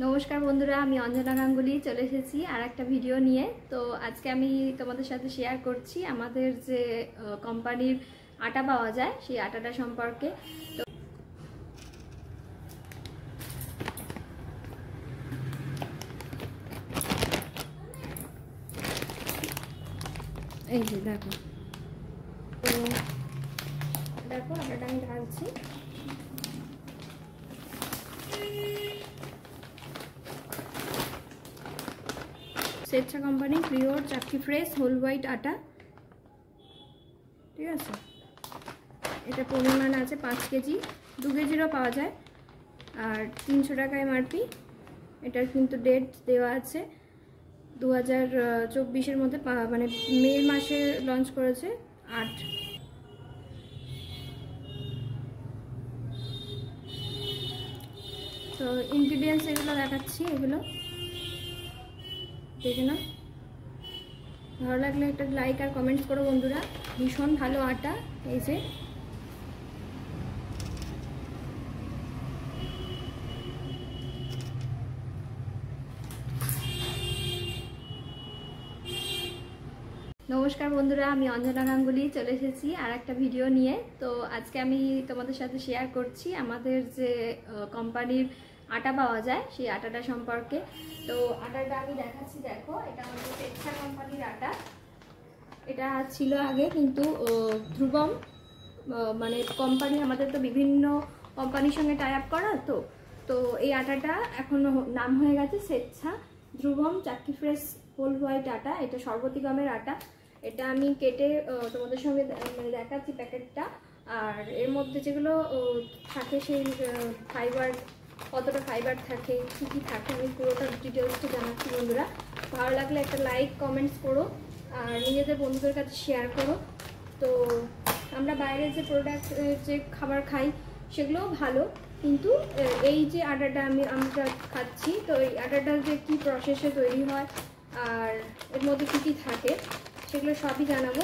নমস্কার বন্ধুরা, আমি অঞ্জনা গাঙ্গুলি চলে এসেছি আর একটা ভিডিও নিয়ে। তো আজকে আমি তোমাদের সাথে শেয়ার করছি আমাদের যে কোম্পানির আটা পাওয়া যায় সেই আটাটা সম্পর্কে। তো এই যে দেখো, তো দেখো আটাটা আমি ঢালছি। স্বেচ্ছা company pure chakki fresh whole white atta, ঠিক আছে। এটা পরিমাণ আছে 5 কেজি, 2 কেজিরও পাওয়া যায় আর 300 টাকা এমআরপি। এটার কিন্তু ডেট দেওয়া আছে 2024-এর মধ্যে, মানে মে মাসে লঞ্চ করেছে 8। তো ইনগ্রিডিয়েন্টস এগুলো দেখাচ্ছি, এগুলো দেখে না। ভালো লাগলে একটা লাইক আর কমেন্টস করো বন্ধুরা। ভীষণ ভালো আটা। এই যে নমস্কার বন্ধুরা, আমি অঞ্জনা গাঙ্গুলি চলে এসেছি আর একটা ভিডিও নিয়ে। তো আজকে আমি তোমাদের সাথে শেয়ার করছি আমাদের যে কোম্পানির আটা পাওয়া যায় সেই আটাটা সম্পর্কে। তো আটাটা আমি দেখাচ্ছি, দেখো এটা আমাদের স্বেচ্ছা কোম্পানির আটা। এটা ছিল আগে কিন্তু ধ্রুবম, মানে কোম্পানি আমাদের তো বিভিন্ন কোম্পানির সঙ্গে টাই আপ করা। তো তো এই আটাটা এখন নাম হয়ে গেছে স্বেচ্ছা ধ্রুবম চাক্কি ফ্রেশ হোল হোয়াইট আটা। এটা সর্বতি গমের আটা। এটা আমি কেটে তোমাদের সঙ্গে মানে দেখাচ্ছি প্যাকেটটা। আর এর মধ্যে যেগুলো থাকে সেই ফাইবার, কতটা ফাইবার থাকে, কী কী থাকে, আমি পুরোটা ডিটেলসটা জানাচ্ছি বন্ধুরা। ভালো লাগলে একটা লাইক কমেন্টস করো আর নিজেদের বন্ধুদের কাছে শেয়ার করো। তো আমরা বাইরে যে প্রোডাক্ট যে খাবার খাই সেগুলোও ভালো, কিন্তু এই যে আটাটা আমরা খাচ্ছি, তো এই আটাটা যে কী প্রসেসে তৈরি হয় আর এর মধ্যে কী কী থাকে সেগুলো সবই জানাবো।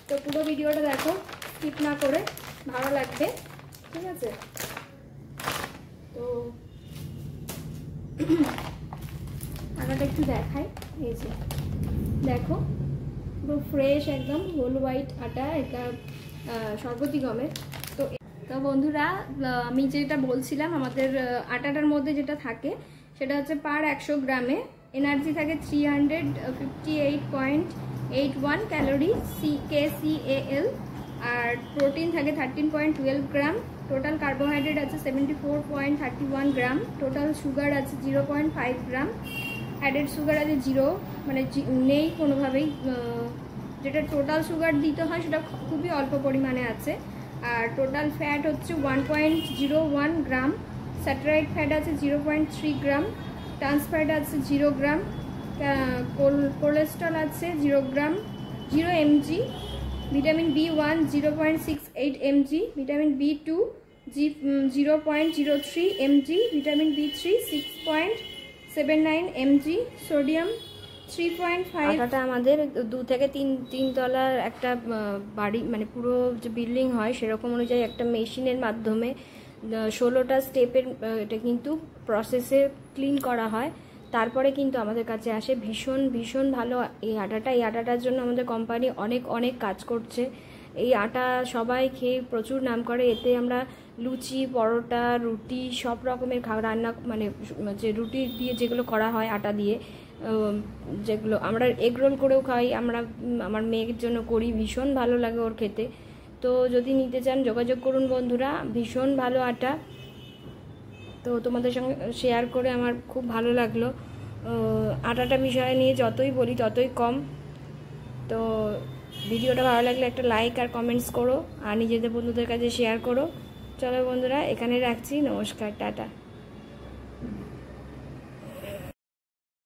তো পুরো ভিডিওটা দেখো, স্কিপ না করে, ভালো লাগবে, ঠিক আছে। তো আটাটা একটু দেখাই। এই যে দেখো, পুরো ফ্রেশ একদম হোল হোয়াইট আটা। এটা সর্বতি গমের। তো তো বন্ধুরা, আমি যেটা বলছিলাম আমাদের আটাটার মধ্যে যেটা থাকে সেটা হচ্ছে পার 100 গ্রামে এনার্জি থাকে 358.81 ক্যালোরি KCAL, আর প্রোটিন থাকে 13.12 গ্রাম। টোটাল কার্বোহাইড্রেট আছে 74.31 গ্রাম। টোটাল সুগার আছে 0.5 গ্রাম। অ্যাডেড সুগার আছে 0, মানে নেই কোনোভাবেই। যেটা টোটাল সুগার দিতে হয় সেটা খুবই অল্প পরিমাণে আছে। আর টোটাল ফ্যাট হচ্ছে 1.01 গ্রাম। স্যাটারাইড ফ্যাট আছে 0.3 গ্রাম। ট্রান্স ফ্যাট আছে 0 গ্রাম। কোলেস্ট্রল আছে 0 গ্রাম, 0 mg। Vitamin B1 0.68 mg। Vitamin B2 0.03 mg। Vitamin B3 6.79 mg। Sodium 3.5। আটাটা আমাদের 2 থেকে 3 তলার একটা বাড়ি, মানে পুরো যে বিল্ডিং হয় সেরকম অনুযায়ী একটা মেশিনের মাধ্যমে 16টা স্টেপের এটা কিন্তু প্রসেসে ক্লিন করা হয়। তারপরে কিন্তু আমাদের কাছে আসে। ভীষণ ভীষণ ভালো এই আটাটা। এই আটাটার জন্য আমাদের কোম্পানি অনেক অনেক কাজ করছে। এই আটা সবাই খেয়ে প্রচুর নাম করে। এতে আমরা লুচি, পরোটা, রুটি সব রকমের রান্না, মানে যে রুটি দিয়ে যেগুলো করা হয় আটা দিয়ে, যেগুলো আমরা এগ রোল করেও খাই, আমরা আমার মেয়ের জন্য করি, ভীষণ ভালো লাগে ওর খেতে। তো যদি নিতে চান যোগাযোগ করুন বন্ধুরা, ভীষণ ভালো আটা। তো তোমাদের সঙ্গে শেয়ার করে আমার খুব ভালো লাগলো। আটাটা বিষয় নিয়ে যতই বলি ততই কম। তো ভিডিওটা ভালো লাগলে একটা লাইক আর কমেন্টস করো আর নিজেদের বন্ধুদের কাছে শেয়ার করো। চলো বন্ধুরা, এখানে রাখছি। নমস্কার, টাটা।